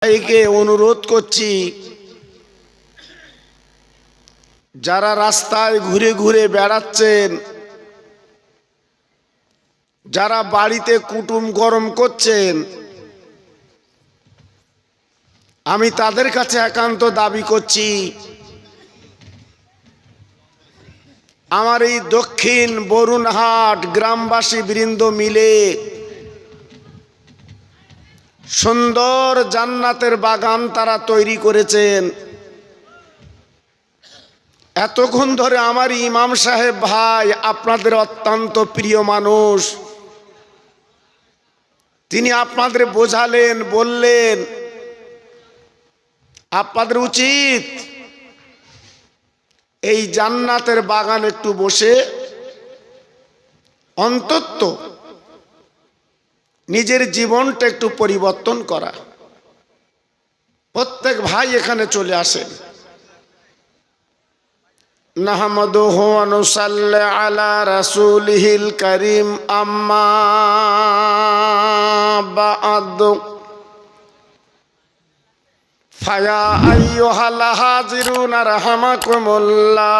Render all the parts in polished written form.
ভাইকে অনুরোধ করছি, যারা রাস্তায় ঘুরে ঘুরে বেড়াচ্ছেন, যারা বাড়িতে কুটুম গরম করছেন, আমি তাদের কাছে একান্ত দাবি করছি, আমার এই দক্ষিণ বরুণহাট গ্রামবাসী বৃন্দ মিলে সুন্দর জান্নাতের বাগান তারা তৈরি করেছেন। এতক্ষণ ধরে আমার ইমাম সাহেব ভাই আপনাদের অত্যন্ত প্রিয় মানুষ, তিনি আপনাদের বোঝালেন, বললেন আপনাদের উচিত এই জান্নাতের বাগান একটু বসে অন্তত নিজের জীবনটা একটু পরিবর্তন করা। প্রত্যেক ভাই এখানে চলে আসেন। নাহমাদুহু ওয়া নুসাল্লি আলা রাসূলিহিল কারীম, আম্মা বা'দ। ফায়া আইয়ুহাল হাজিরুনা রাহমাকুমুল্লাহ।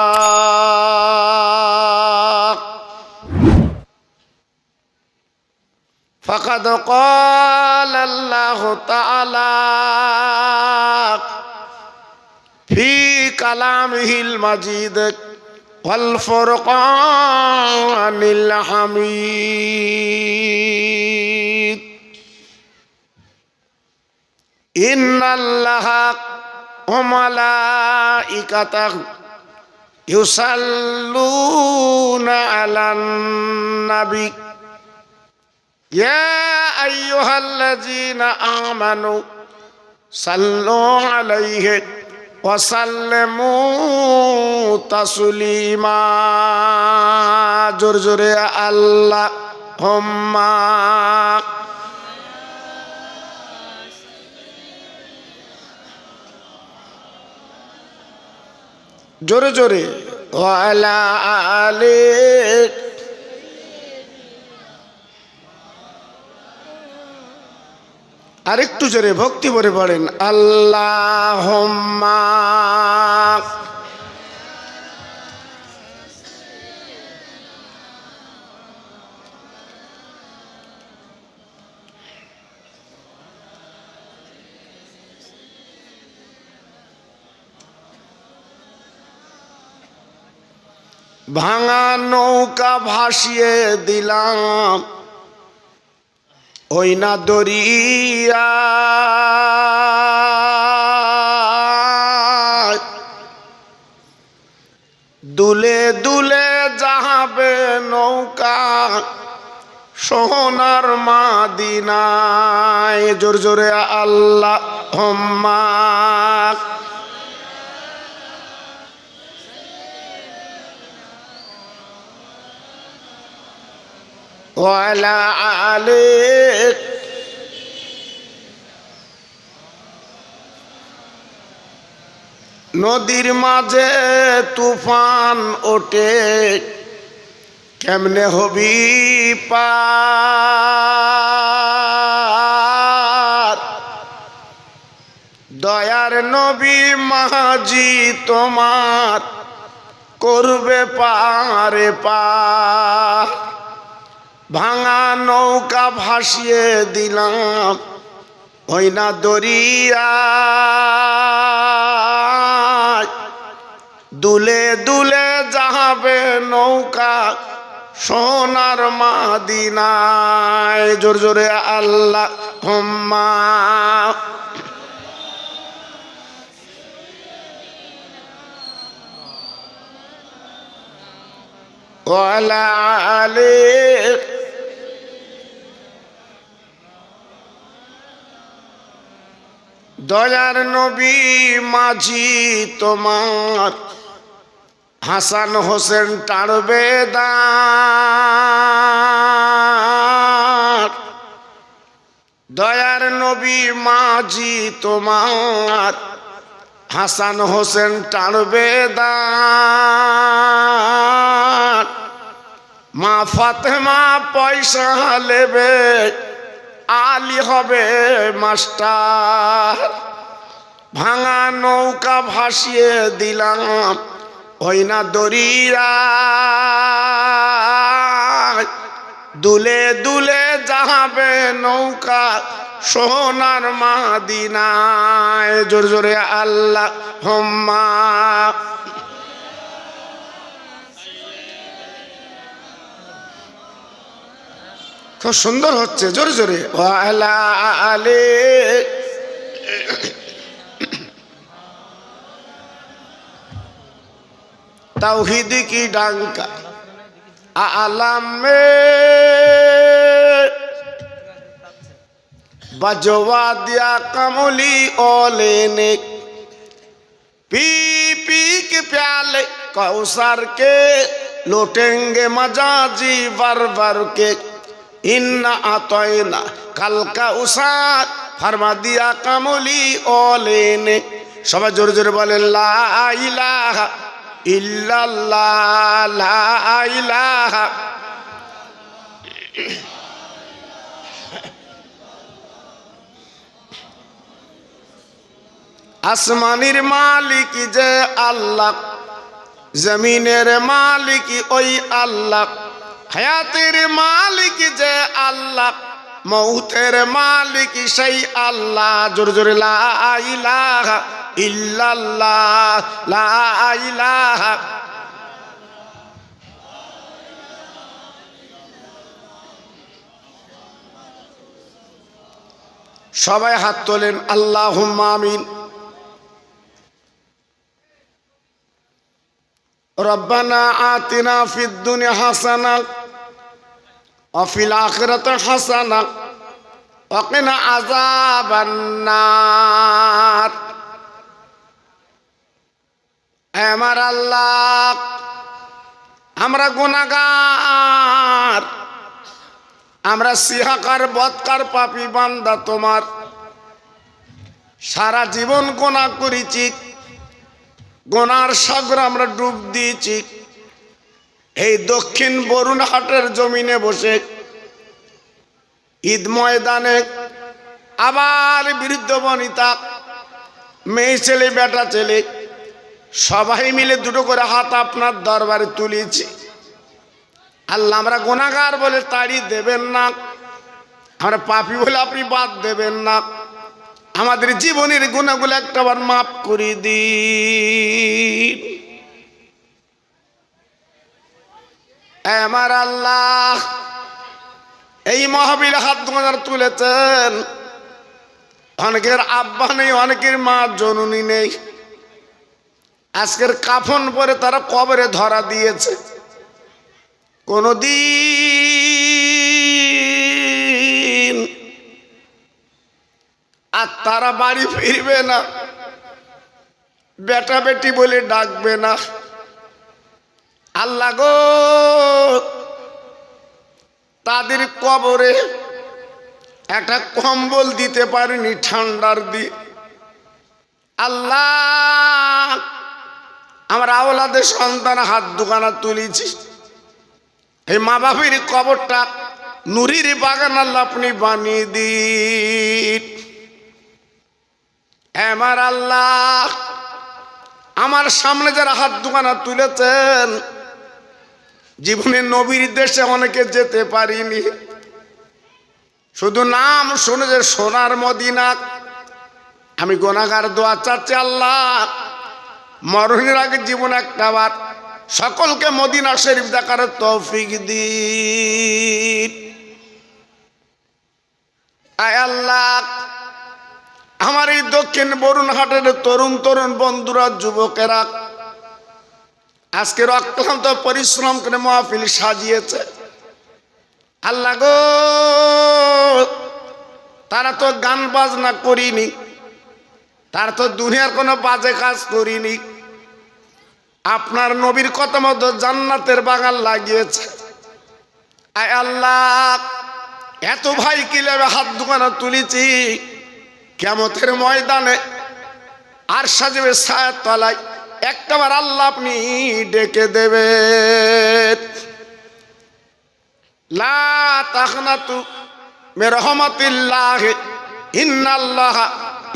ফাকাদ ক্বালা আল্লাহু তাআলা ফি কালামিহিল মাজিদ ওয়াল ফুরকানিল হামিদ। ইন্নাল্লাহা ওয়া মালাইকাতাহু ইউসাল্লুনা আলান নাবী ইয়া আইয়ুহাল্লাযীনা আমানু সাল্লু আলাইহি ওয়া সাল্লিমু তাসলিমা। জোরে জোরে আল্লাহুম্মা। জোরে জোরে ওয়া আলা আলি। আরেকটু জোরে ভক্তি ভরে পড়েন, আল্লাহুম্মা। ভাঙা নৌকা ভাসিয়ে দিলাম ওই না দরিয়া, দুলে দুলে যাবে নৌকা সোনার মাদিনায়। জোর জোরে আল্লাহুম্মা। ওয়া আলা আলি। নদীর মাঝে তুফান ওঠে, কেমনে হবি পার? দয়ার নবী মাঝি তোমার করবে পারে পার। ভাঙা নৌকা ভাসিয়ে দিলাম ওই না দরিয়া, দুলে দুলে যাবে নৌকা সোনার মাদিনায়। জোর জোরে আল্লাহুম্মা। ওয়া আলা আলি। দয়ার নবী মাঝি তোমার হাসান হোসেন টাড়বে দাঁড়। দয়ার নবী মাঝি তোমার হাসান হোসেন টাড়বে দাঁড়। মা ফাতেমা পয়সা লেবে আলী হবে মাস্টার। ভাঙা নৌকা ভাসিয়ে দিলাম ওই না দরিয়া, দুলে দুলে যাবে নৌকা সোনার মাদিনায়। জোরে জোরে আল্লাহ হুম্মা। খুব সুন্দর হচ্ছে, জোরে জোরে ওয়ালা আলে। তাওহীদ কি ডাঙ্কা আলাম में बजवा दिया कमली ओले ने, पी पी के प्याले कौसर के लौटेंगे मजाजी वर वर के। इन्ना आतोइना कल का उसार फरमा दिया कमली ओले ने। सबाई जोरे जोरे बोले ला इलाहा इल्लल्लाह, ला इलाहा। আসমানের মালিক যে আল্লাহ, জমিনের মালিক ওই আল্লাহ, হায়াতের মালিক যে আল্লাহ, মৌতের মালিক সেই আল্লাহ। জোরে জোরে লা ইলাহা ইল্লাল্লাহ, লা ইলাহা। সবাই হাত তোলেন আল্লাহুম্মা আমিন। রব্বানা আতিনা ফিদ দুনিয়া হাসানা ওয়া ফিল আখিরাতি হাসানা ওয়া কিনা আযাবান নার। আমার আল্লাহ, আমরা গুনাহগার, আমরা সিহাকার বদকার পাপী বান্দা তোমার। সারা জীবন গুনাহ করেছি, গুনার সাগর আমরা ডুব দিয়েছি। এই দক্ষিণ বরুণহাটের জমিনে বসে ঈদ ময়দানে আবার বৃদ্ধ বনিতা, মেয়ে ছেলে বেটা ছেলে সবাই মিলে দুটো করে হাত আপনার দরবারে তুলেছি। আল্লাহ, আমরা গুনাহগার বলে তাড়িয়ে দেবেন না, আমরা পাপী বলে আপনি বাদ দেবেন না। আমাদের জীবনের গুনাহগুলো একটাবার মাফ করে দিন। আমার আল্লাহ, এই মাহফিলে হাত গোনার তুলেছেন, অনেকের আব্বা নেই, অনেকের মা জননী নেই। আজকের কাফন পরে তারা কবরে ধরা দিয়েছে। কোনদিন আর তারা বাড়ি ফিরবে না, বেটা বেটি বলে ডাকবে না। আল্লাহ গো, তাদের কবরে একটা কম্বল দিতে পারিনি ঠান্ডার দিয়ে। আল্লাহ, আমার আওলাদের সন্তান হাত দুখানা তুলেছি, এই মা বাপের কবরটা নুরির বাগান আল্লাহ আপনি বানিয়ে দিন। আমার আল্লাহ, আমার সামনে যারা হাত দুখানা তুলেছেন, জীবনে নবীর দেশে অনেকে যেতে পারিনি, শুধু নাম শুনে যে সোনার মদিনা। আমি গুনাহগার, দোয়া চাচ্ছি আল্লাহ, মরণের আগে জীবন একটা বার সকলকে মদিনা শরীফ দেখার তৌফিক দিন। আয় আল্লাহ, আমার এই দক্ষিণ বরুণহাটের তরুণ তরুণ বন্ধুরা, যুবকেরা আজকের অক্লান্ত পরিশ্রম করে মাহফিল সাজিয়েছে। আল্লাহ গো, তারা তো গান বাজনা করিনি, তারা তো দুনিয়ার কোনো বাজে কাজ করিনি, আপনার নবীর কথা মতো জান্নাতের বাগান লাগিয়েছে। আয় আল্লাহ, এত ভাই কিভাবে হাত দুখানা তুলেছি, কিয়ামতের ময়দানে আর সাজবে ছায়ার তলায় একটাবার আল্লাহ আপনি ডেকে দেবেন। লা তাখনাতু বিরহমাতিল্লাহ ইন্নাল্লাহ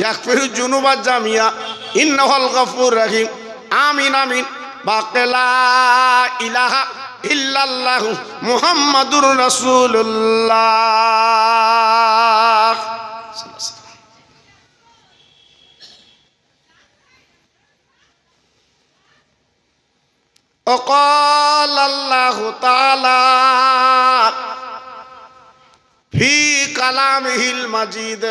ইয়াগফিরু যুনুবা জামিয়া ইন্নাহুল গফুর রহিম। আমিন আমিন। বাকি লা ইলাহা ইল্লাল্লাহ মুহাম্মাদুর রাসূলুল্লাহ। وقال الله تعالى في كلامه المجيد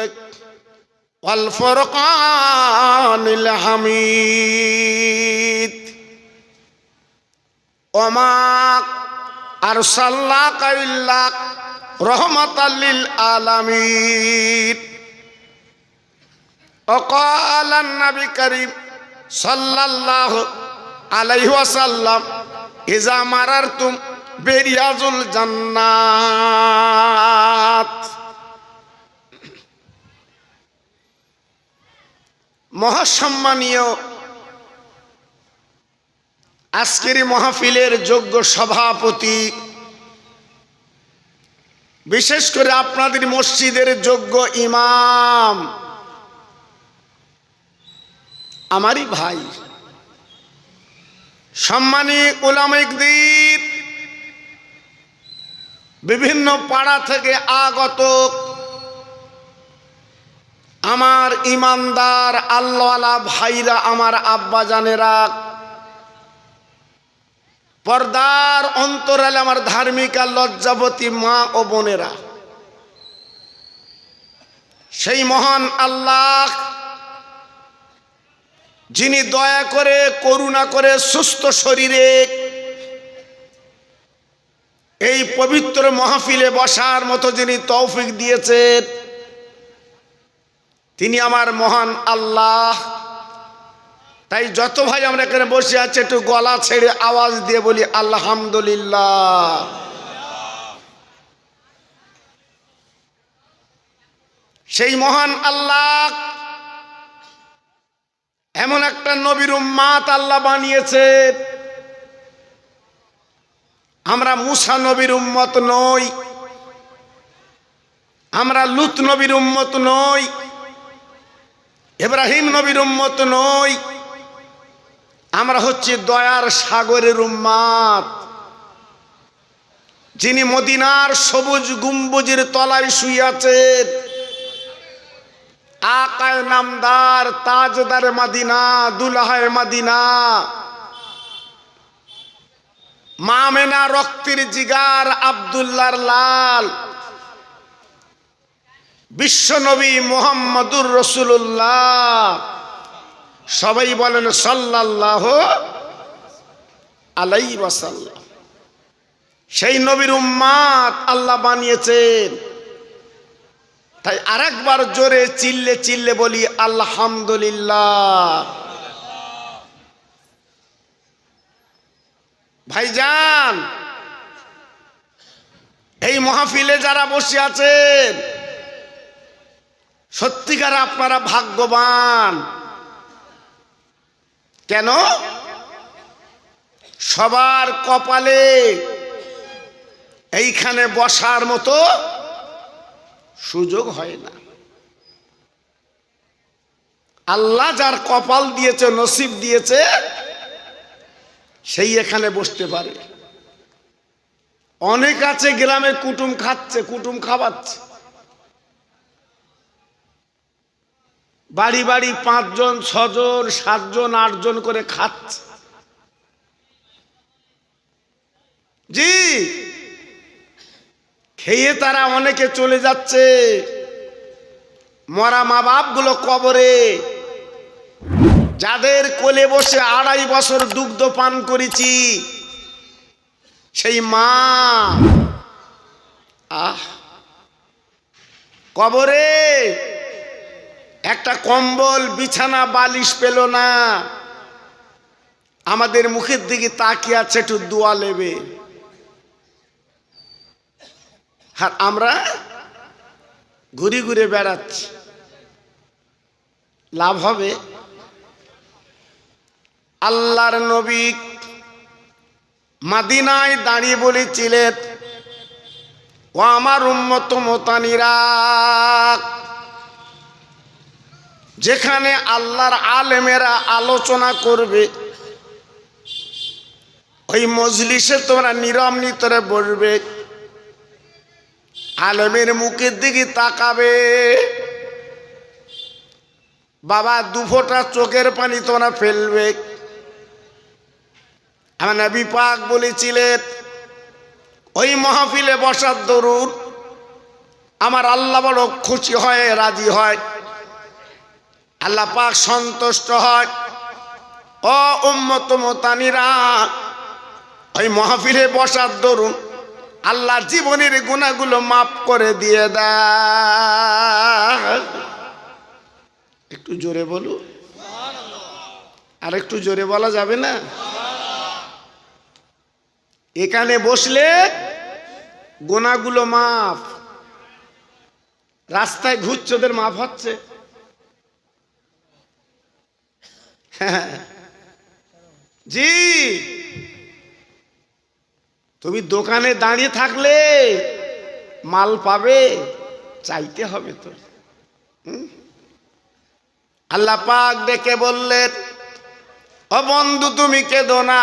والفرقان الحميد وما أرسلناك إلا رحمة للعالمين. وقال النبي الكريم صلى الله عليه وسلم إذا مررتم برياض الجنات. মহাসম্মানীয় আজকের মাহফিলের যোগ্য সভাপতি, বিশেষ করে আপনাদের মসজিদের যোগ্য ইমাম, আমারই ভাই, সম্মানী উলামা ইকদির, বিভিন্ন পাড়া থেকে আগত আমার ইমানদার আল্লাহওয়ালা ভাইরা, আমার আব্বা জানেরা, পর্দার অন্তরালে আমার ধার্মিক আর লজ্জাবতী মা ও বোনেরা, সেই মহান আল্লাহ যিনি দয়া করে করুণা করে সুস্থ শরীরে এই পবিত্র মাহফিলে বসার মতো যিনি তৌফিক দিয়েছেন, তিনি আমার মহান আল্লাহ। তাই যত ভাই আমরা এখানে বসে আছি একটু গলা ছেড়ে আওয়াজ দিয়ে বলি আলহামদুলিল্লাহ। সেই মহান আল্লাহ এমন একটা নবীর উম্মাত আল্লাহ বানিয়েছে। আমরা মুসা নবীর উম্মত নই, আমরা লূত নবীর উম্মত নই, ইব্রাহিম নবীর উম্মত নই, আমরা হচ্ছি দয়ার সাগরের উম্মাত, যিনি মদিনার সবুজ গম্বুজের তলায় শুয়ে আছেন। আকায় নামদার, তাজদার মদিনা, দুলহায় মদিনা, মামেনা রক্তের জিগার, আব্দুল্লাহর লাল, বিশ্বনবী মুহাম্মদুর রাসূলুল্লাহ। সবাই বলেন সাল্লাল্লাহু আলাইহি ওয়াসাল্লাম। সেই নবীর উম্মাত আল্লাহ বানিয়েছেন। তাই আরেকবার জোরে চিল্লে চিল্লে বলি আলহামদুলিল্লাহ। ভাইজান, এই মাহফিলে যারা বসে আছেন, সত্যিকার আপনারা ভাগ্যবান। কেন? সবার কপালে এইখানে বসার মতো সুযোগ হয় না। আল্লাহ যার কপাল দিয়েছে, নসিব দিয়েছে, সেই এখানে বসতে পারে। অনেক আছে গ্রামে কুটুম খাচ্ছে, কুটুম খাওয়াচ্ছে, বাড়ি বাড়ি 5 জন 6 জন 7 জন 8 জন করে খাচ্ছে। জি, খেয়ে তারা অনেকে চলে যাচ্ছে। মরা মা বাপ গুলো কবরে, যাদের কোলে বসে 2.5 বছর দুগ্ধ পান করেছি, সেই মা কবরে একটা কম্বল, বিছানা, বালিশ পেল না। আমাদের মুখের দিকে তাকিয়ে আছে, একটু দোয়া নেবে। আর আমরা ঘুরে ঘুরে বেড়াচ্ছি। লাভ হবে? আল্লাহর নবী মদিনায় দাঁড়িয়ে বলেছিলেন, ও আমার উম্মত মোতানিরা, যেখানে আল্লাহর আলেমেরা আলোচনা করবে ওই মজলিসে তোমরা নীরব নিতরে বসবে, আলেমের মুখের দিকে তাকাবে। বাবা দু ফোঁটা চোখের পানি তোমরা ফেলবে। আমার নবী পাক বলেছিলেন ওই মাহফিলে বসার দরুন আমার আল্লাহ বড় খুশি হয়, রাজি হয়, আল্লাহ পাক সন্তুষ্ট হয়। ও উম্মত মোতানিরা, ওই মাহফিলে বসার দরুন আল্লাহ জীবনের গুনাহগুলো মাফ করে দিয়ে দেয়। একটু জোরে বলো, আর একটু জোরে বলা যাবে না? এখানে বসলে গুনাহগুলো মাফ। রাস্তায় ঘুরছোদের মাফ হচ্ছে? জি, তুমি দোকানে দাঁড়িয়ে থাকলে মাল পাবে, চাইতে হবে তো। আল্লাহ পাক ডেকে বললেন ও বন্ধু তুমি কেঁদো না,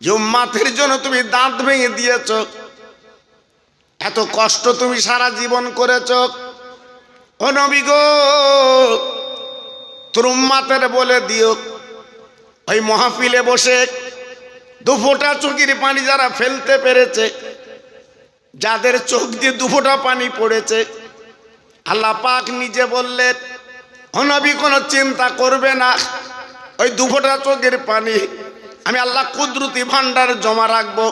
উম্মতের জন্য তুমি দাঁত ভেঙে দিয়েছ, এত কষ্ট তুমি সারা জীবন করেছ। ও নবী গো, তোর উম্মতের বলে দিও ওই মাহফিলে বসে দু ফোঁটা চোখের পানি যারা ফেলতে পেরেছে, যাদের চোখ দিয়ে দু ফোঁটা পানি পড়েছে, আল্লাহ পাক নিজে বললেন ও নবী কোনো চিন্তা করবে না, ওই দু ফোঁটা চোখের পানি আমি আল্লাহ কুদরতি ভান্ডার জমা রাখবো,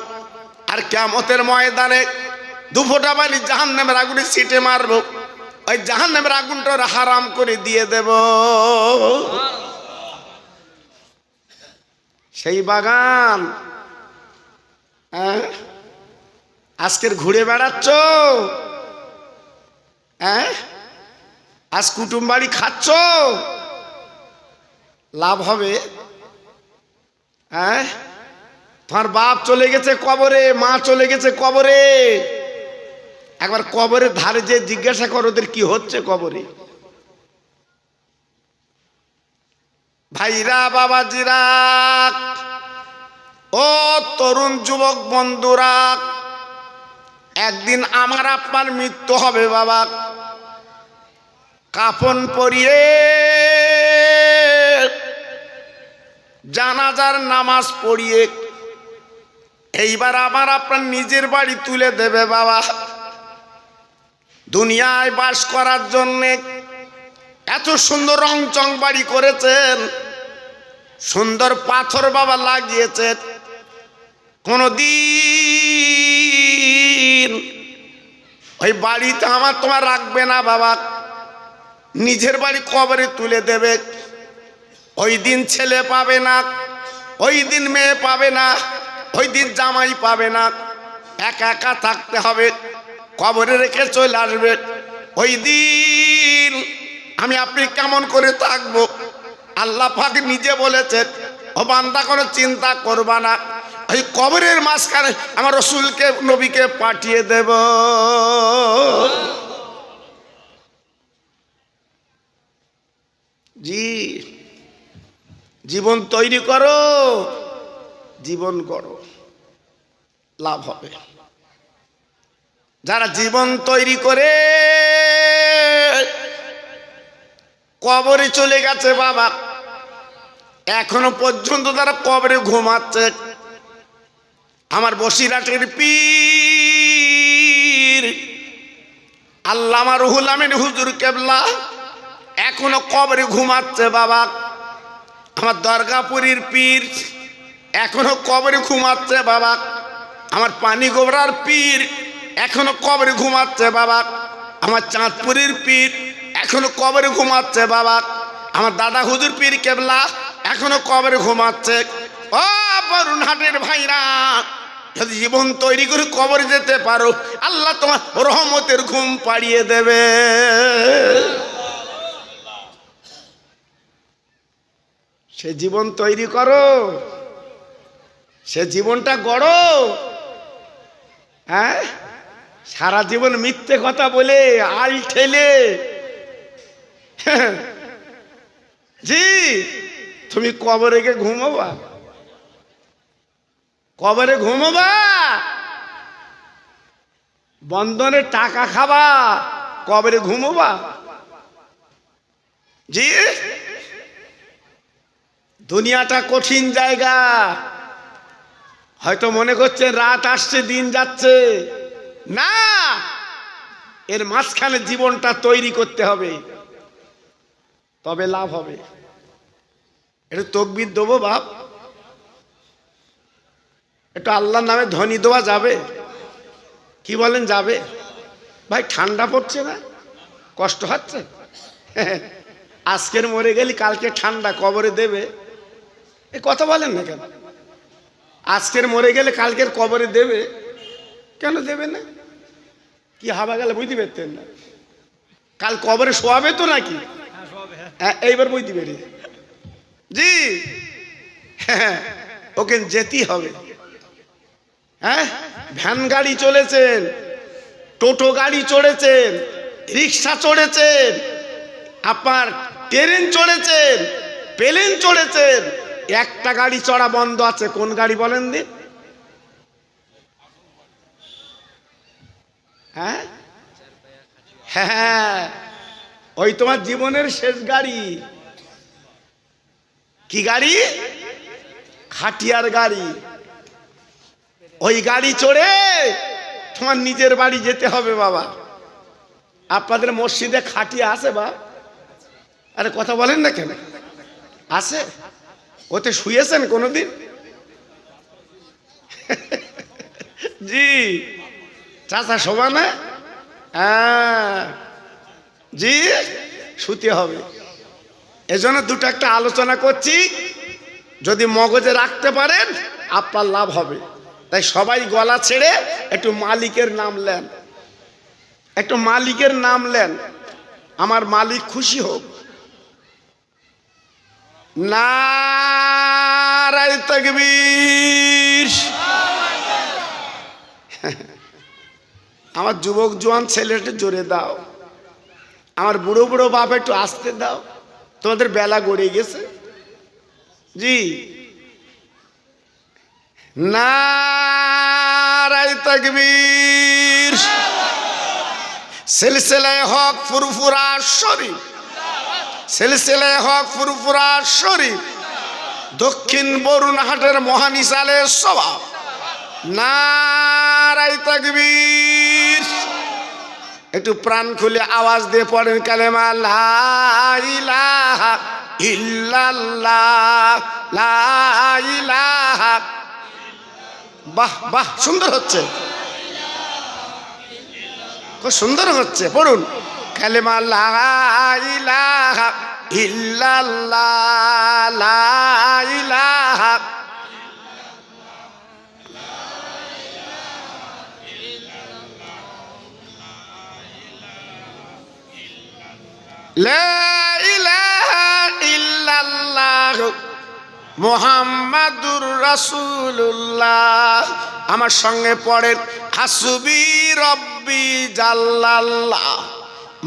আর কিয়ামতের ময়দানে দু ফোঁটা পানি জাহান্নামের আগুনে ছিটে মারবো, ওই জাহান্নামের আগুনটা হারাম করে দিয়ে দেব। সেই বাগান আজকের ঘুরে বেড়াচ্ছ, আজ কুটুম বাড়ি খাচ্ছ, লাভ হবে? তোমার বাপ চলে গেছে কবরে, মা চলে গেছে কবরে, একবার কবরের ধারে যে জিজ্ঞাসা করো ওদের কি হচ্ছে কবরে। ভাইরা বাবাজিরা, ও তরুণ যুবক বন্ধুরা, একদিন আমার আপনার মৃত্যু হবে বাবা। কাফন পরিয়ে জানাজার নামাজ পড়িয়ে এইবার আমার আপনার নিজের বাড়ি তুলে দেবে বাবা। দুনিয়ায় বাস করার জন্যে এত সুন্দর রংচং বাড়ি করেছেন, সুন্দর পাথর বাবা লাগিয়েছেন, কোনদিন ওই বাড়িতে আমার তোমার রাখবে না বাবা, নিজের বাড়ি কবরে তুলে দেবে। ওই দিন ছেলে পাবে না, ওই দিন মেয়ে পাবে না, ওই দিন জামাই পাবে না, একা একা থাকতে হবে, কবরে রেখে চলে আসবে। ওই দিন আমি আপনি কেমন করে থাকবো? আল্লাহ পাক নিজে বলেছেন ও বান্দা কোনো চিন্তা করবা না, ওই কবরের মাঝখানে আমার রসুলকে নবীকে পাঠিয়ে দেব। জি, জীবন তৈরি করো, জীবন গড়ো, লাভ হবে। যারা জীবন তৈরি করে কবরে চলে গেছে বাবা, এখনো পর্যন্ত তারা কবরে ঘুমাচ্ছে। আমার বসিরহাটের পীর আল্লামা রুহুল আমিন হুজুর কেবলা এখনো কবরে ঘুমাচ্ছে বাবা। আমার দরগাপুরীর পীর এখনো কবরে ঘুমাচ্ছে বাবা। আমার পানি গোবরার পীর এখনো কবরে ঘুমাচ্ছে বাবা। আমার চাঁদপুরের পীর এখনো কবরে ঘুমাচ্ছে বাবা। আমার দাদা হুজুর পীর কেবলা এখনো কবরে ঘুমাচ্ছে। ও বরুণহাটের ভাইরা, যদি জীবন তৈরি করে কবরে যেতে পারো, আল্লাহ তোমার রহমতের ঘুম পাড়িয়ে দেবে। সে জীবন তৈরি করো, সে জীবনটা গড়ো। হ্যাঁ, সারা জীবন মিথ্যে কথা বলে আল ঠেলে, জি তুমি কবরে গিয়ে ঘুমোবা, কবরে ঘুমোবা, বন্ধনের টাকা খাবা, কবরে ঘুমোবা। জি, দুনিয়াটা কঠিন জায়গা। হয়তো মনে করছেন রাত আসছে দিন যাচ্ছে, না, এর মাঝখানে জীবনটা তৈরি করতে হবে, তবে লাভ হবে। একটু তকবীর দেবো বাপ, একটু আল্লাহর নামে ধ্বনি দেওয়া যাবে? কি বলেন, যাবে? ভাই ঠান্ডা পড়ছে না, কষ্ট হচ্ছে? আজকের মরে গেলি কালকে ঠান্ডা, কবরে দেবে? এ কথা বলেন না কেন? আজকের মরে গেলে কালকের কবরে দেবে? কেন দেবে না? কি হাবা গেলে বুঝতে পারতেন না? কাল কবরে শোয়াবে তো নাকি? এইবার বুঝতে পেরে, জি হ্যাঁ, ওকে যেতেই হবে। হ্যাঁ, ভ্যান গাড়ি চলেছেন, টোটো গাড়ি চড়েছেন, রিক্সা চড়েছেন, আপনার ট্রেন চড়েছেন, প্লেন চড়েছেন, একটা গাড়ি চড়া বন্ধ আছে। কোন গাড়ি বলেন দিন? হ্যাঁ হ্যাঁ, ওই তোমার জীবনের শেষ গাড়ি। কি গাড়ি? খাটিয়ার গাড়ি। ওই গাড়ি চড়ে তোমার নিজের বাড়ি যেতে হবে বাবা। আপনাদের মসজিদে খাটিয়া আছে বা? আরে কথা বলেন না কেন? আছে? ওতে শুয়েছেন কোনোদিন? জি চাচা শোভা না? হ্যাঁ জি, শুতে হবে। এজন্য দুটো একটা আলোচনা করছি, যদি মগজে রাখতে পারেন আপনার লাভ হবে। তাই সবাই গলা ছেড়ে একটু মালিকের নাম নেন, একটু মালিকের নাম নেন, আমার মালিক খুশি হোক। নারায়ে তাকবীর। আমার যুবক জোয়ান ছেলেটা জোরে দাও, আমার বুড়ো বুড়ো বাপ একটু আসতে দাও, তোমাদের বেলা গড়ে গেছে। জি, নারায়ে তাকবীর। সিলসিলায়ে হক ফুরফুরা শরীফ, সিলসিলায়ে হক ফুরফুরা শরীফ, দক্ষিণ বরুণহাটের মহানিসালে সভা। নারায়ে তাকবীর। একটু প্রাণ খুলে আওয়াজ দিয়ে পড়েন কালেমা লা ইলাহা ইল্লাল্লাহ, লা ইলাহা। বাহ বাহ, সুন্দর হচ্ছে, খুব সুন্দর হচ্ছে। পড়ুন কালেমা লা ইলাহা ইল্লাল্লাহ, লা ইলাহা। লা ইলাহা ইল্লাল্লাহ মুহাম্মাদুর রাসূলুল্লাহ। আমার সঙ্গে পড়েন হাসবি রব্বি জাল্লাল্লাহ,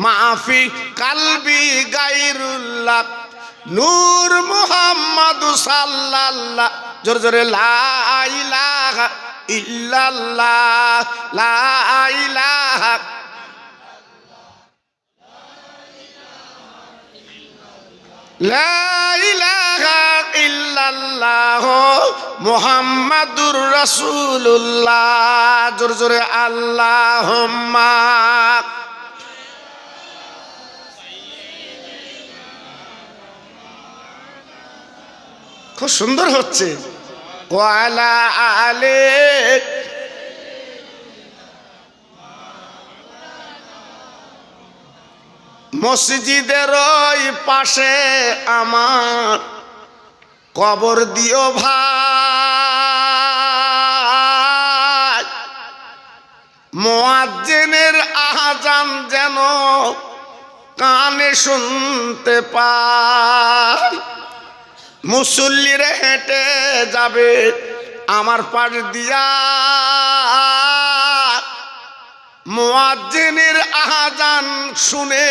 মাফি কালবি গায়রুল্লাহ, নূর মুহাম্মাদু সাল্লাল্লাহ। জোরে জোরে লা ইলাহা ইল্লাল্লাহ, লা ইলাহা। লা ইলাহা ইল্লাল্লাহ মুহাম্মাদুর রাসূলুল্লাহ। জোরে জোরে আল্লাহুম্মা। খুব সুন্দর হচ্ছে। ওয়ালা আলে। মসজিদের ওই পাশে আমার কবর দিও ভাই, মুয়াজ্জিনের আযান যেন কানে শুনতে পাই। মুসল্লিরে হেঁটে যাবে আমার পাশ দিয়া, মুয়াজ্জিনের আযান শুনে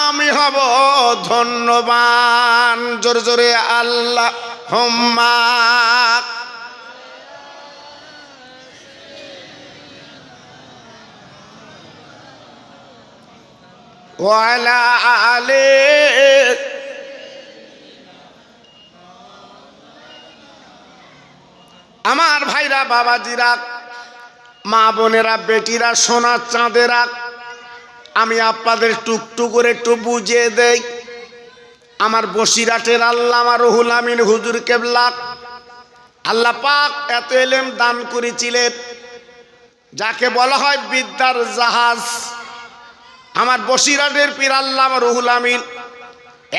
আমি হব ধন্যবান। জোরে জোরে আল্লাহুম্মা। ওয়ালা আলে। আমার ভাইরা, বাবাজিরা, মা বোনেরা, বেটিরা, সোনার চাঁদেরা, আমি আপনাদের টুকটুক করে একটু বুঝিয়ে দেই। আমার বসিরহাটের আল্লামা রুহুল আমিন হুজুর কেবলা আল্লাহ পাক এত এলেম দান করেছিলেন, যাকে বলা হয় বিদ্যার জাহাজ। আমার বসিরহাটের পীর আল্লামা রুহুল আমিন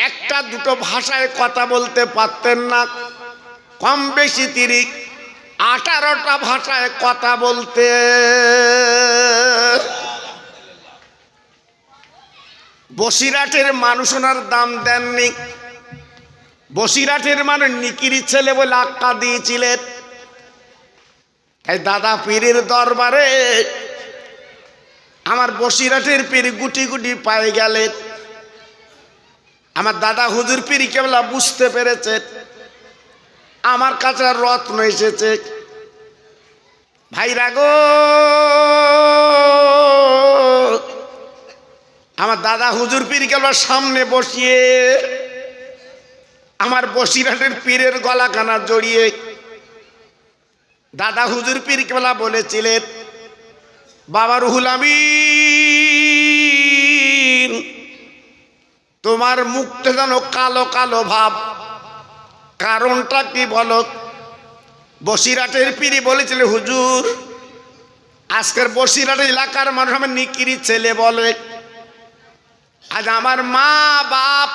একটা দুটো ভাষায় কথা বলতে পারতেন না, কম বেশি 18টা ভাষায় কথা বলতে। বসিরহাটের মানুষ ওনার দাম দেননি। বসিরহাটের মানুষ নিকিরি ছেলে বলে আখ্যা দিয়েছিলেন। এই দাদা পীরের দরবারে আমার বসিরহাটের পীর গুটি গুটি পায়ে গেলেন। আমার দাদা হুজুর পীর কেবলা বুঝতে পেরেছে আমার কাছে রত্ন এসেছে। ভাইরা গো, আমার দাদা হুজুর পীর কেবলা সামনে বসিয়ে আমার বসিরহাটের পীরের গলাখানা জড়িয়ে দাদা হুজুর পীর কেবলা বলেছিলেন, বাবা রুহুল আমিন, তোমার মুখটা যেন কালো কালো ভাব, কারণটা কি বলো? বসিরহাটের পীরি বলেছিল, হুজুর, আজকের বসিরহাটের এলাকার মানুষ আমার নিকিরি ছেলে বলে। আজ আমার মা বাপ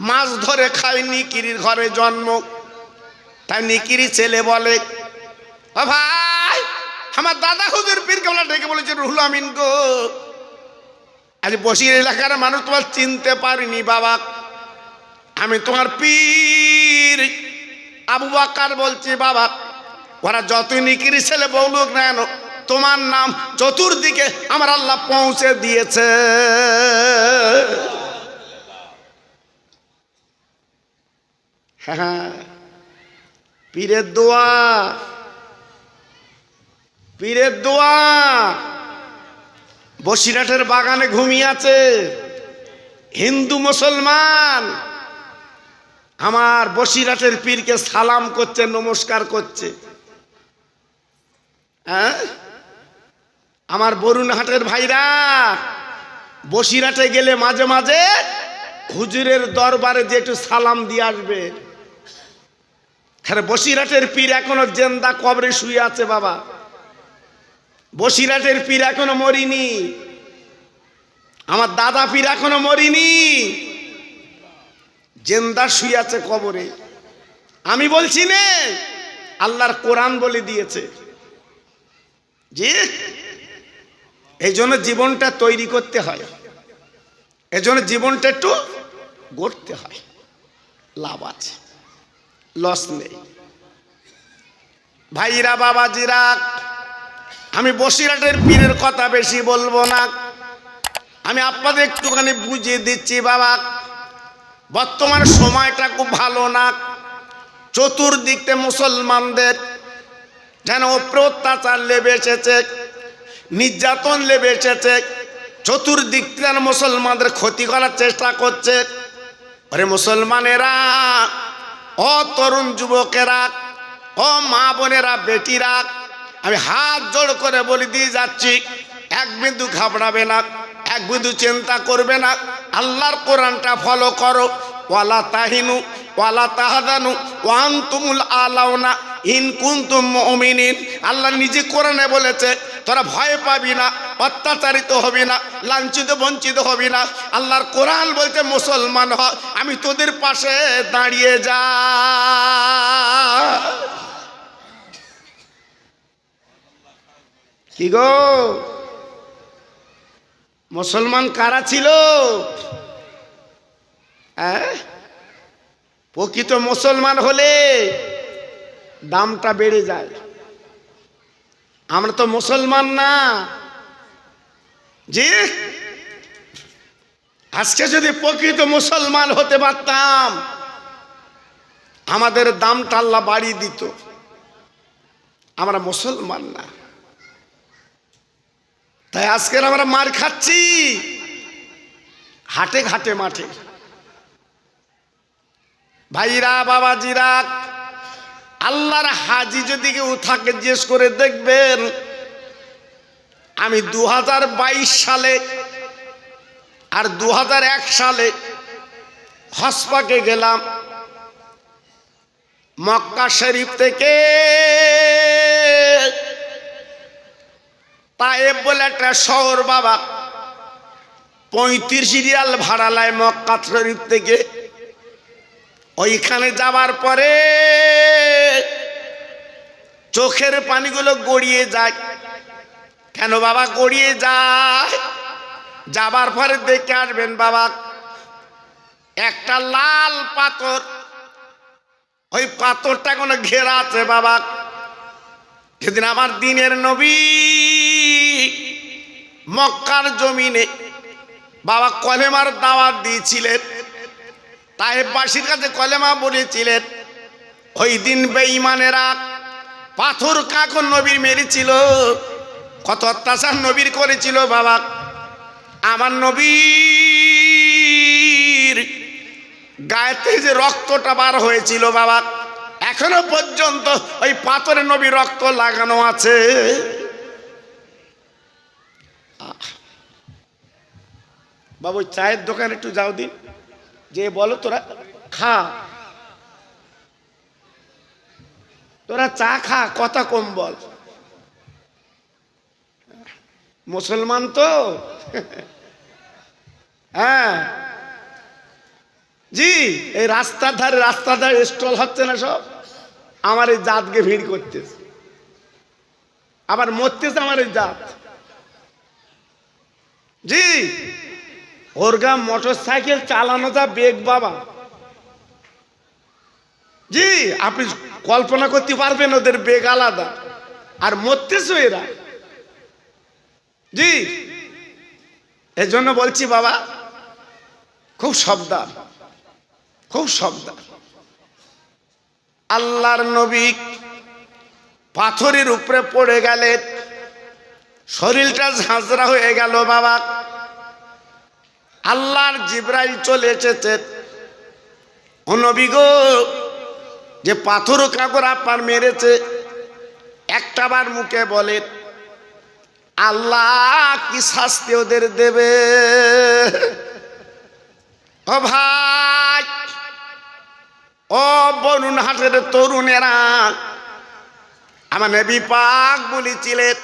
মাছ ধরে খায়, নিকিরির ঘরে জন্ম, তাই নিকিরি ছেলে বলে। ও ভাই, আমার দাদা হুজুর পীর কেবলা ডেকে বলেছে, রুহুল আমিন গো, আজ বসির এলাকার মানুষ তোমার চিনতে পারিনি বাবা। আমি তোমার পীর আবু বকর বলছি বাবা। ওরা যতই নিকিরি ছেলে বলুক না কেন, তোমার নাম চতুর্দিকে আমার আল্লাহ পৌঁছে দিয়েছে। হ্যাঁ, পীরের দোয়া, পীরের দোয়া। বসিরহাটের বাগানে ঘুমিয়ে আছে হিন্দু মুসলমান, আমার বসিরহাটের পীরকে সালাম করছে, নমস্কার করছে। হ্যাঁ, আমার বরুণহাটের ভাইরা বসিরহাটে গেলে মাঝে মাঝে হুজুরের দরবারে যে একটু সালাম দিয়ে আসবে। আরে বসিরহাটের পীর এখনো জেন্দা কবরে শুয়ে আছে বাবা। বসিরহাটের পীর এখনো মরিনি, আমার দাদা পীর এখনো মরিনি, জেন্দা শুয়ে আছে কবরে। আমি বলছি নে, আল্লাহর কোরআন বলে দিয়েছে। জি, এই জন্য জীবনটা তৈরি করতে হয়, এই জন্য জীবনটা একটু গড়তে হয়। লাভ আছে, লস নেই। ভাইরা, বাবাজিরা, আমি বসিরহাটের পীরের কথা বেশি বলবো না, আমি আপনাদের একটুখানি বুঝিয়ে দিচ্ছি বাবা। বর্তমান সময়টা খুব ভালো না, চতুর্দিকে মুসলমানদের যেন অত্যাচার লেবে এসেছে, নির্যাতন লেবে এসেছে, চতুর্দিক যেন মুসলমানদের ক্ষতি করার চেষ্টা করছে। আরে মুসলমানেরা, ও তরুণ যুবকেরা, ও মা বোনেরা, বেটিরা, আমি হাত জোড় করে বলে দিয়ে যাচ্ছি, এক বিন্দু ঘাবড়াবে না, এক বিন্দু চিন্তা করবে না। আল্লাহর কোরআনটা ফলো করো। ওয়ালা তাহিনু ওয়ালা তাহাদানু ওয়া আনতুমুল আলাউনা ইন কুনতুম মুমিনিন। আল্লাহ নিজে কোরআনে বলেছে, তোরা ভয় পাবি না, অত্যাচারিত হবি না, লাঞ্ছিত বঞ্চিত হবি না। আল্লাহর কোরআন বলছে, মুসলমান হ, আমি তোদের পাশে দাঁড়িয়ে যা। কি গো, মুসলমান কারা ছিল? প্রকৃত মুসলমান হলে দামটা বেড়ে যায়। আমরা তো মুসলমান না, জি, আজকে যদি প্রকৃত মুসলমান হতে পারতাম আমাদের দামটা আল্লাহ বাড়িয়ে দিত। আমরা মুসলমান না, তাই আজকের আমরা মার খাচ্ছি হাটে ঘাটে মাঠে। ভাইরা বাবাজিরা, আল্লাহর হাজি যদি কেউ থাকে জিজ্ঞেস করে দেখবেন, আমি 2022 সালে আর 2001 সালে হজ পাকে গেলাম। মক্কা শরীফ থেকে তায়েব বলে একটা শহর বাবা, 35 রিয়াল ভাড়া লায় মক্কা শরীফ থেকে। ওইখানে যাবার পরে চোখের পানিগুলো গড়িয়ে যায়। কেন বাবা গড়িয়ে যায়? যাবার পরে দেখে আসবেন বাবা, একটা লাল পাথর, ওই পাথরটা কোনো ঘেরা আছে বাবা। সেদিন আমার দিনের নবী মক্কার জমিনে বাবা কলেমার দাওয়াত দিয়েছিলেন, তায়েববাসীর কাছে কলেমা বলেছিলেন। ওই দিন বেঈমানেরা পাথর কাকর নবীর মেরেছিল, কত অত্যাচার নবীর করেছিল বাবা। আমার নবীর গায়েতে যে রক্তটা বার হয়েছিল বাবা, এখনো পর্যন্ত ওই পাথরে নবীর রক্ত লাগানো আছে। বাবু চায়ের দোকানে একটু যাও দিন, যে বলো তোরা খা, তোরা চা খা, কথা কম বল। মুসলমান তো হ্যাঁ জি, এই রাস্তার ধারে স্টল হচ্ছে না সব, আমার এই জাতকে ভিড় করতেছে, আবার মরতেছে আমার এই জাত। জি, ওর গা মোটর সাইকেল চালানো যা বেগ বাবা। জি, আপনি কল্পনা করতে পারবেন ওদের বেগ আলাদা, আর মরতেছে এরা। জি, এর জন্য বলছি বাবা, খুব সাবধান, খুব সাবধান। আল্লাহর নবী পাথরের উপরে পড়ে গেলেন, শরীরটা ঝাঁঝরা হয়ে গেল বাবা। আল্লাহর জিবরাইল চলে এসেছে, ও নবী গো, যে পাথর কাকর আপনার মেরেছে, একটা বার মুখে বলেন আল্লাহ কি শাস্তি ওদের দেবে। ও ভাই, ও বনুন হাটের তরুণেরা, আমার নবী পাক বলেছিলেন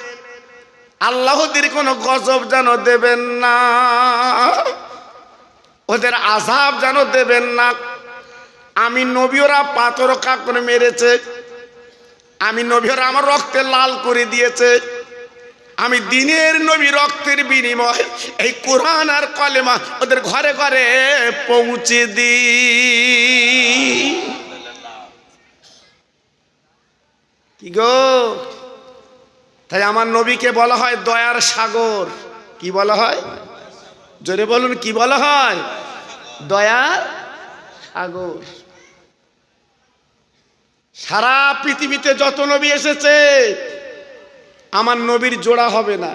আল্লাহ ওদের কোনো গজব যেন দেবেন না, ওদের আযাব যেন দেবেন না। আমি নবী, ওরা পাথর কাকর মেরেছে, আমি নবী, ওরা আমার রক্তে লাল করে দিয়েছে। আমি দিনের নবী রক্তের বিনিময় এই কোরআন আর কলেমা ওদের ঘরে ঘরে পৌঁছে দিই। কি গো, তাই আমার নবীকে বলা হয় দয়ার সাগর। কি বলা হয়? জোরে বলুন, কি বলা হয়? দয়ার সাগর। সারা পৃথিবীতে যত নবী এসেছে আমার নবীর জোড়া হবে না,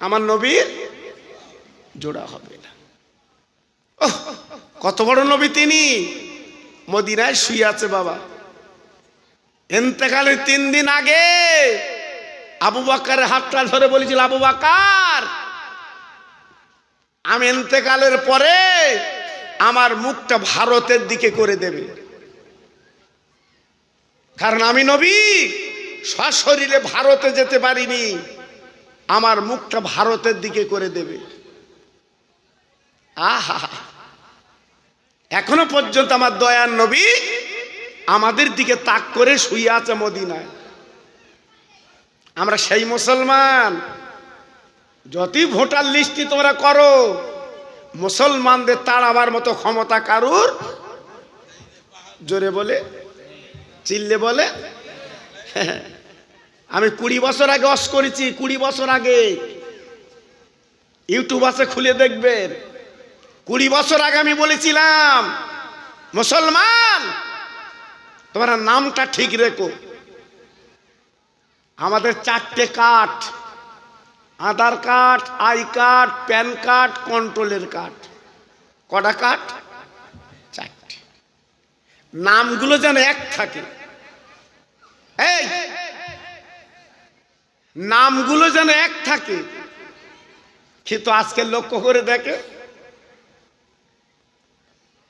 আমার নবীর জোড়া হবে না। ওহ, কত বড় নবী তিনি! মদিনায় শুয়ে আছে বাবা। ইন্তেকালের 3 দিন আগে আবু বকরের হাতটা ধরে বলেছিল, আবু বকর, আমি ইন্তেকালের পরে আমার মুখটা ভারতের দিকে করে দেবে, কারণ আমি নবী সশরীরে ভারতে যেতে পারিনি, আমার মুখটা ভারতের দিকে করে দেবে। আহা, এখনো পর্যন্ত আমার দয়ার নবী আমাদের দিকে তাক করে শুয়ে আছে মদিনায়। আমরা সেই মুসলমান। যতই ভোটার লিস্টি তোমরা করো, মুসলমানদের তাড়াবার মতো ক্ষমতা কারুর। জোরে বলে, চিল্লে বলে। আমি 20 বছর আগে অস করেছি, 20 বছর আগে ইউটিউব আছে, খুলে দেখবেন। 20 বছর আগে আমি বলেছিলাম, মুসলমান তোমার নামটা ঠিক রেখো। আমাদের 4টে card, Aadhaar card, I card, PAN card, কন্ট্রোলের কার্ড। কটা কার্ড? 4টে। নামগুলো যেন এক থাকে। এই নামগুলো যেন এক থাকে। কিন্তু আজকে লক্ষ্য করে দেখে,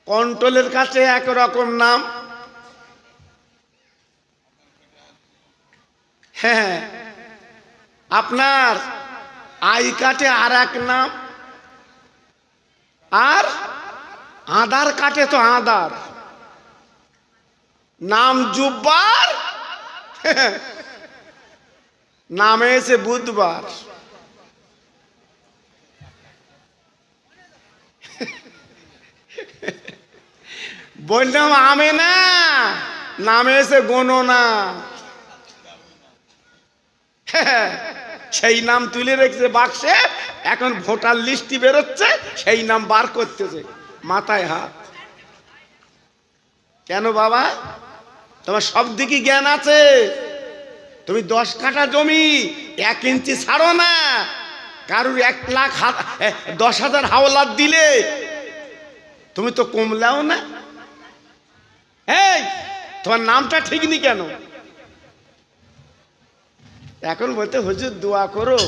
কন্ট্রোলের কাছে একরকম নাম, হ্যাঁ, আপনার আই কার্ডে আর এক নাম, আর আধার কার্ডে তো আধার নাম জুব্বার, নামে এসে বুধবার। বললাম আমে না, নামে এসে গোনো না। সেই নাম তুলে রেখেছে বাক্সে, এখন ভোটার লিস্টটি বেরোচ্ছে, সেই নাম বার করতেছে, মাথায় হাত। কেন বাবা? তোমার সব দিকে জ্ঞান আছে। তুমি 10 কাঠা জমি 1 ইঞ্চি ছাড়ো না, কারুর 1 লাখ 10,000 হাওলাত দিলে তুমি তো কমলাও না। এই তোমার নামটা ঠিক নি কেন? এখন বলতে হুজুর দোয়া করো,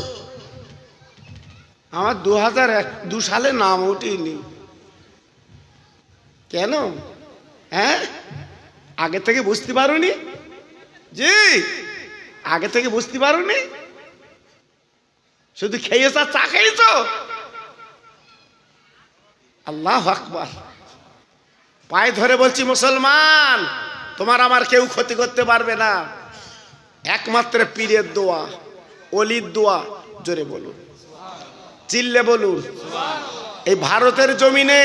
আমার 2002 সালে নাম উঠিনি। কেন? হ্যাঁ, আগে থেকে বুঝতে পারোনি? জি, আগে থেকে বুঝতে পারোনি? শুধু খেয়েছ আর চা খেয়েছ? আল্লাহু আকবার। পায়ে ধরে বলছি, মুসলমান তোমার আমার কেউ ক্ষতি করতে পারবে না, একমাত্র পীরের দোয়া, অলির দোয়া। জোরে বলুন, চিল্লে বলুন। এই ভারতের জমিনে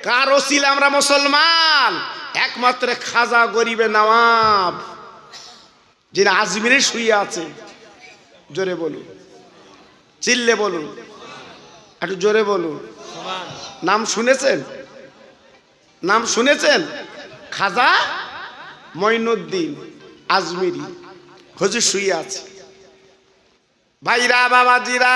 কার ওসিলা আমরা মুসলমান? একমাত্র খাজা গরিবে নওয়াব, যিনি আজমিরে শুয়ে আছে। জোরে বলুন, চিল্লে বলুন, একটু জোরে বলুন। নাম শুনেছেন? নাম শুনেছেন? খাজা মঈনুদ্দিন আজমিরি হুজুর শুয়ে আছে। ভাইরা বাবাজিরা,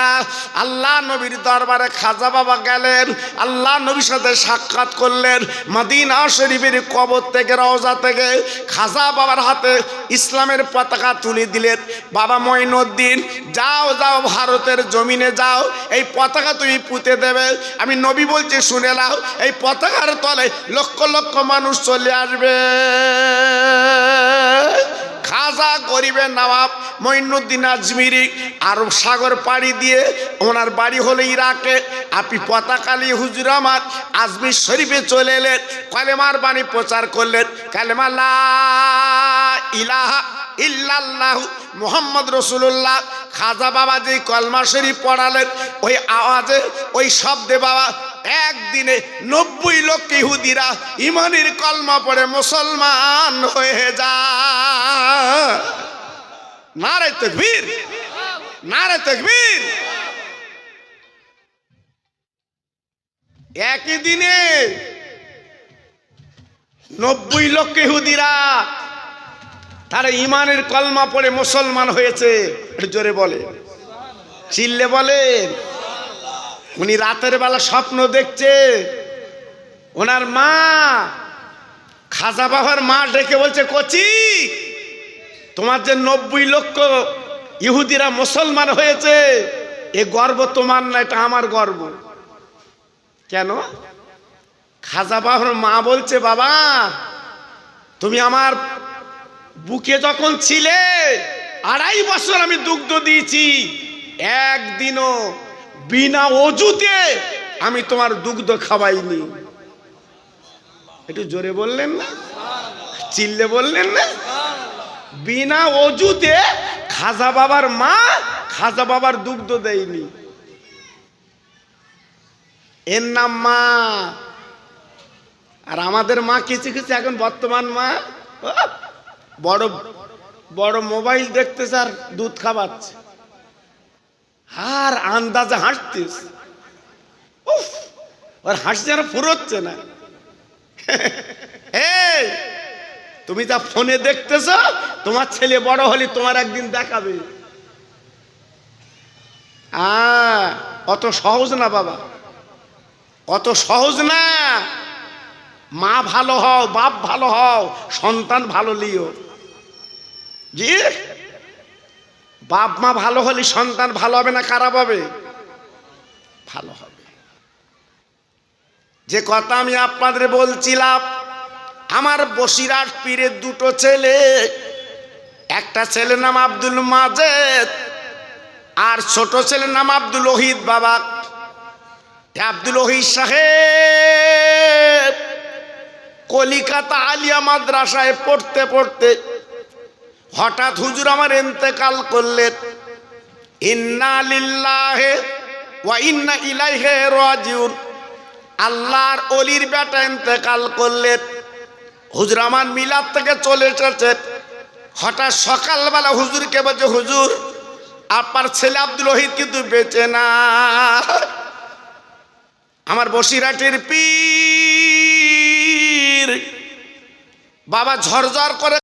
আল্লাহ নবীর দরবারে খাজা বাবা গেলেন, আল্লাহ নবীর সাথে সাক্ষাৎ করলেন। মদিনা শরীফের কবর থেকে, রওজা থেকে খাজা বাবার হাতে ইসলামের পতাকা তুলে দিলেন। বাবা মঈনুদ্দিন, যাও যাও, ভারতের জমিনে যাও, এই পতাকা তুমি পুঁতে দেবে। আমি নবী বলছি, শুনে নাও, এই পতাকার তলে লক্ষ লক্ষ মানুষ চলে আসবে। খাজা গরিবে নওয়াব মঈনুদ্দিন আজমিরি আরব সাগর পাড়ি দিয়ে, ওনার বাড়ি হলো ইরাকে। আপনি পতাকা নিয়ে হুজুর আমার আজমির শরীফে চলে এলেন, কালেমার বাণী প্রচার করলেন। কালেমা লা ইলাহা ইল্লাল্লাহু মুহাম্মদ রাসূলুল্লাহ। খাজা বাবা যে কলমা শরীফ পড়ালেন, ওই আওয়াজে, ওই শব্দে বাবা একদিনে 90 লক্ষ ইহুদিরা ইমানের কলমা পড়ে মুসলমান হয়ে যায়। নারে তাকবীর, নারে তাকবীর। একই দিনে 90 লক্ষ ইহুদিরা তারা ইমানের কলমা পড়ে মুসলমান হয়েছে। একটু জোরে বলে, চিল্লে বলেন। উনি রাতের বেলা স্বপ্ন দেখছে, ওনার মা খাজা বাবার মা ডেকে বলছে, কচি তোমার যে 90 লক্ষ ইহুদিরা মুসলমান হয়েছে, এ গর্ব তোমার না, এটা আমার গর্ব। কেন? খাজা বাবার মা বলছে, বাবা তুমি আমার বুকে যখন ছিলে 2.5 বছর আমি দুগ্ধ দিয়েছি, একদিনও বিনা অজুতে আমি তোমার দুগ্ধ খাওয়াইনি। একটু জোরে বললেন না, চিল্লে বললেন না? বিনা অজুতে খাজা বাবার মা খাজা বাবার দুগ্ধ দেয়নি। এর নাম মা। আর আমাদের মা কিছু কিছু এখন বর্তমান মা বড় বড় মোবাইল দেখতেছে আর দুধ খাওয়াচ্ছে, আর আন্দাজে হাঁটতেছে। উফ, ওর হাসি যেন ফুরোচ্ছে না। এই তুমি যা ফোনে দেখতেছ, তোমার ছেলে বড় হলে তোমার একদিন দেখাবে। অত সহজ না বাবা, অত সহজ না। মা ভালো হও, বাপ ভালো হও, সন্তান ভালো লিও। জি, বাপ মা ভালো হলে সন্তান ভালো হবে না খারাপ হবে? ভালো হবে। যে কথা আমি আপনাদের বলছিলাম, আমার বসিরহাট পীরের দুটো ছেলে, একটা ছেলের নাম আব্দুল মাজেদ আর ছোট ছেলের নাম আব্দুল ওহিদ। বাবা আব্দুল ওহিদ সাহেব কলিকাতা আলিয়া মাদ্রাসায় পড়তে পড়তে হঠাৎ হুজুর আমার ইন্তেকাল করলেন। ইন্না লিল্লাহি ওয়া ইন্না ইলাইহি রাজিউন। আল্লাহর ওলির বেটা ইন্তেকাল করলেন। হুজুর আমার মিলাদ থেকে চলে এসেছে। হঠাৎ সকালবেলা হুজুরকে বলছে, হুজুর আপনার ছেলে আব্দুল ওহিদ কিন্তু বেঁচে না। আমার বসিরহাটের পীর বাবা ঝরঝর করে